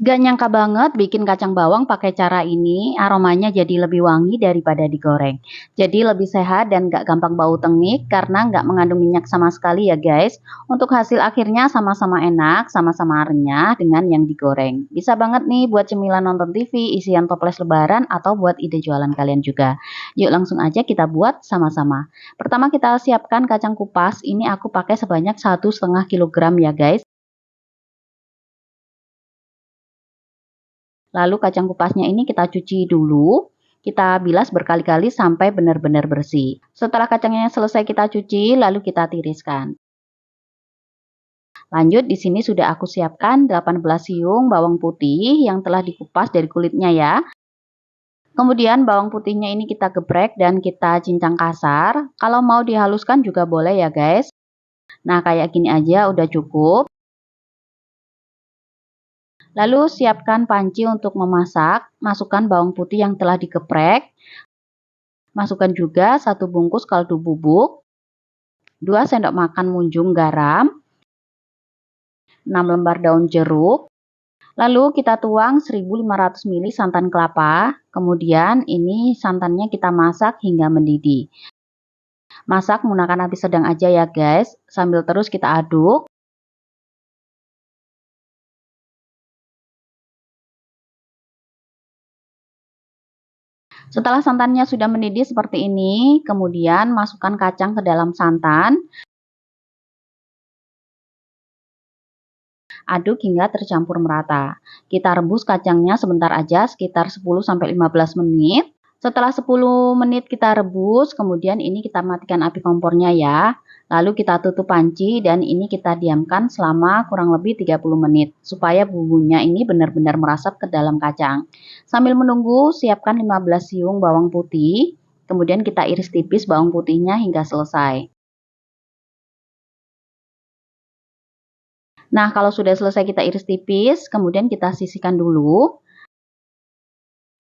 Gak nyangka banget bikin kacang bawang pakai cara ini, aromanya jadi lebih wangi daripada digoreng. Jadi lebih sehat dan gak gampang bau tengik karena gak mengandung minyak sama sekali ya guys. Untuk hasil akhirnya sama-sama enak, sama-sama renyah dengan yang digoreng. Bisa banget nih buat cemilan nonton TV, isian toples lebaran, atau buat ide jualan kalian juga. Yuk langsung aja kita buat sama-sama. Pertama kita siapkan kacang kupas, ini aku pakai sebanyak 1,5 kg ya guys. Lalu kacang kupasnya ini kita cuci dulu, kita bilas berkali-kali sampai benar-benar bersih. Setelah kacangnya selesai kita cuci, lalu kita tiriskan. Lanjut, di sini sudah aku siapkan 18 siung bawang putih yang telah dikupas dari kulitnya ya. Kemudian bawang putihnya ini kita geprek dan kita cincang kasar. Kalau mau dihaluskan juga boleh ya guys. Nah, kayak gini aja udah cukup. Lalu siapkan panci untuk memasak, masukkan bawang putih yang telah digeprek, masukkan juga 1 bungkus kaldu bubuk, 2 sendok makan munjung garam, 6 lembar daun jeruk, lalu kita tuang 1500 ml santan kelapa, kemudian ini santannya kita masak hingga mendidih. Masak menggunakan api sedang aja ya guys, sambil terus kita aduk. Setelah santannya sudah mendidih seperti ini, kemudian masukkan kacang ke dalam santan. Aduk hingga tercampur merata. Kita rebus kacangnya sebentar aja, sekitar 10-15 menit. Setelah 10 menit kita rebus, kemudian ini kita matikan api kompornya ya. Lalu kita tutup panci dan ini kita diamkan selama kurang lebih 30 menit. Supaya bumbunya ini benar-benar merasap ke dalam kacang. Sambil menunggu, siapkan 15 siung bawang putih. Kemudian kita iris tipis bawang putihnya hingga selesai. Nah, kalau sudah selesai kita iris tipis, kemudian kita sisihkan dulu.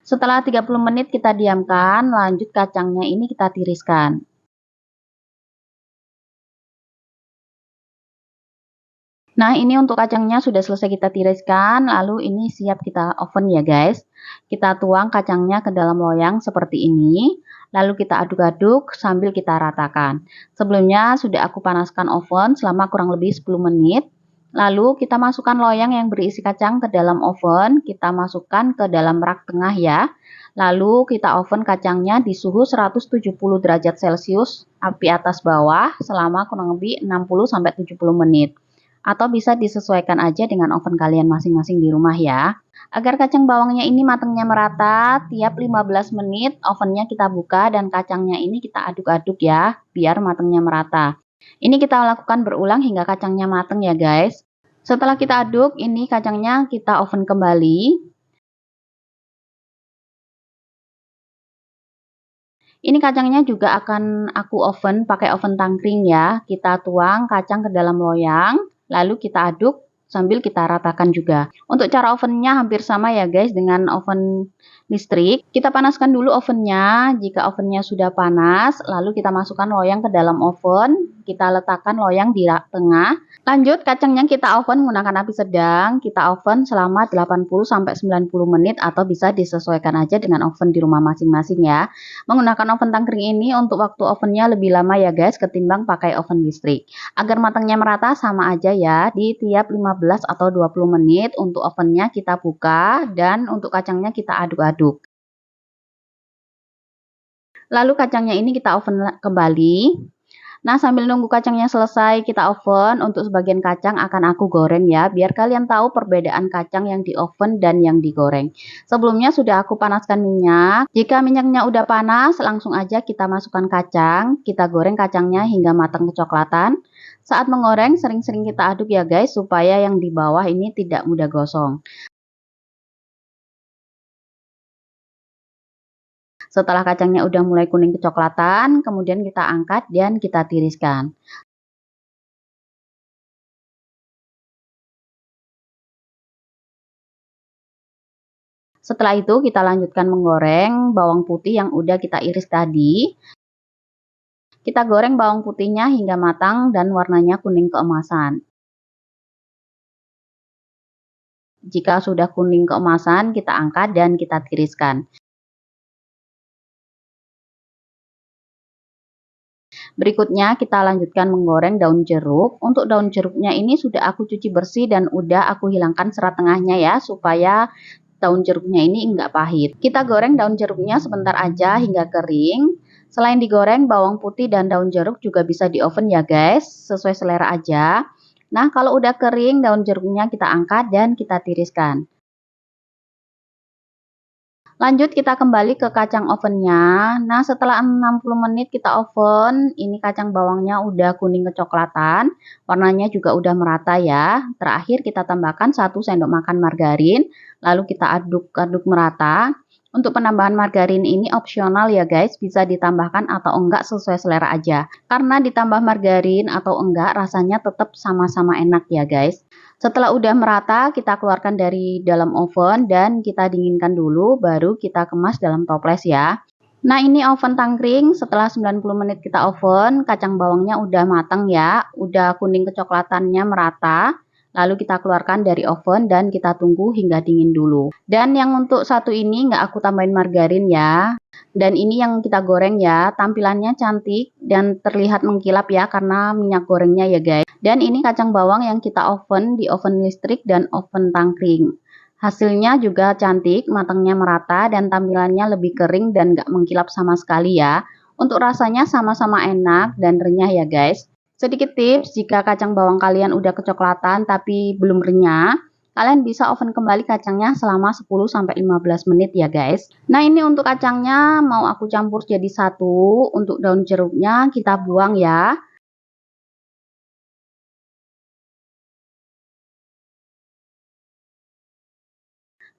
Setelah 30 menit kita diamkan, lanjut kacangnya ini kita tiriskan. Nah, ini untuk kacangnya sudah selesai kita tiriskan, lalu ini siap kita oven ya guys. Kita tuang kacangnya ke dalam loyang seperti ini, lalu kita aduk-aduk sambil kita ratakan. Sebelumnya sudah aku panaskan oven selama kurang lebih 10 menit. Lalu kita masukkan loyang yang berisi kacang ke dalam oven, kita masukkan ke dalam rak tengah ya. Lalu kita oven kacangnya di suhu 170 derajat Celcius, api atas bawah selama kurang lebih 60-70 menit. Atau bisa disesuaikan aja dengan oven kalian masing-masing di rumah ya. Agar kacang bawangnya ini matangnya merata, tiap 15 menit ovennya kita buka dan kacangnya ini kita aduk-aduk ya, biar matangnya merata. Ini kita lakukan berulang hingga kacangnya matang ya guys. Setelah kita aduk, ini kacangnya kita oven kembali. Ini kacangnya juga akan aku oven pakai oven tangkring ya. Kita tuang kacang ke dalam loyang, lalu kita aduk sambil kita ratakan juga. Untuk cara ovennya hampir sama ya guys dengan oven listrik. Kita panaskan dulu ovennya. Jika ovennya sudah panas, lalu kita masukkan loyang ke dalam oven. Kita letakkan loyang di rak tengah. Lanjut, kacangnya kita oven menggunakan api sedang. Kita oven selama 80-90 menit atau bisa disesuaikan aja dengan oven di rumah masing-masing ya. Menggunakan oven tangkring ini untuk waktu ovennya lebih lama ya guys ketimbang pakai oven listrik. Agar matangnya merata sama aja ya, di tiap 15 atau 20 menit untuk ovennya kita buka dan untuk kacangnya kita aduk-aduk. Lalu kacangnya ini kita oven kembali. Nah, sambil nunggu kacangnya selesai, kita oven. Untuk sebagian kacang akan aku goreng ya, biar kalian tahu perbedaan kacang yang di oven dan yang digoreng. Sebelumnya sudah aku panaskan minyak. Jika minyaknya udah panas, langsung aja kita masukkan kacang. Kita goreng kacangnya hingga matang kecoklatan. Saat mengoreng, sering-sering kita aduk ya guys, supaya yang di bawah ini tidak mudah gosong. Setelah kacangnya udah mulai kuning kecoklatan, kemudian kita angkat dan kita tiriskan. Setelah itu kita lanjutkan menggoreng bawang putih yang udah kita iris tadi. Kita goreng bawang putihnya hingga matang dan warnanya kuning keemasan. Jika sudah kuning keemasan, kita angkat dan kita tiriskan. Berikutnya kita lanjutkan menggoreng daun jeruk. Untuk daun jeruknya ini sudah aku cuci bersih dan udah aku hilangkan serat tengahnya ya, supaya daun jeruknya ini enggak pahit. Kita goreng daun jeruknya sebentar aja hingga kering. Selain digoreng, bawang putih dan daun jeruk juga bisa di oven ya guys, sesuai selera aja. Nah, kalau udah kering, daun jeruknya kita angkat dan kita tiriskan. Lanjut kita kembali ke kacang ovennya. Nah, setelah 60 menit kita oven, ini kacang bawangnya udah kuning kecoklatan, warnanya juga udah merata ya. Terakhir kita tambahkan 1 sendok makan margarin, lalu kita aduk-aduk merata. Untuk penambahan margarin ini opsional ya guys, bisa ditambahkan atau enggak sesuai selera aja. Karena ditambah margarin atau enggak rasanya tetap sama-sama enak ya guys. Setelah udah merata, kita keluarkan dari dalam oven dan kita dinginkan dulu, baru kita kemas dalam toples ya. Nah, ini oven tangkring, setelah 90 menit kita oven, kacang bawangnya udah matang ya, udah kuning kecoklatannya merata. Lalu kita keluarkan dari oven dan kita tunggu hingga dingin dulu. Dan yang untuk satu ini nggak aku tambahin margarin ya. Dan ini yang kita goreng ya, tampilannya cantik dan terlihat mengkilap ya karena minyak gorengnya ya guys. Dan ini kacang bawang yang kita oven di oven listrik dan oven tangkring. Hasilnya juga cantik, matangnya merata dan tampilannya lebih kering dan nggak mengkilap sama sekali ya. Untuk rasanya sama-sama enak dan renyah ya guys. Sedikit tips, jika kacang bawang kalian udah kecoklatan tapi belum renyah, kalian bisa oven kembali kacangnya selama 10-15 menit ya guys. Nah, ini untuk kacangnya mau aku campur jadi satu, untuk daun jeruknya kita buang ya.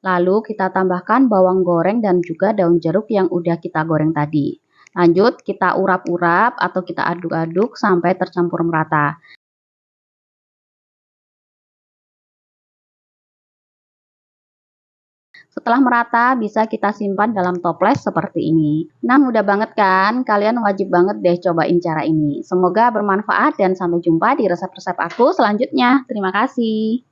Lalu kita tambahkan bawang goreng dan juga daun jeruk yang udah kita goreng tadi. Lanjut kita urap-urap atau kita aduk-aduk sampai tercampur merata. Setelah merata, bisa kita simpan dalam toples seperti ini. Nah, mudah banget kan? Kalian wajib banget deh cobain cara ini. Semoga bermanfaat dan sampai jumpa di resep-resep aku selanjutnya. Terima kasih.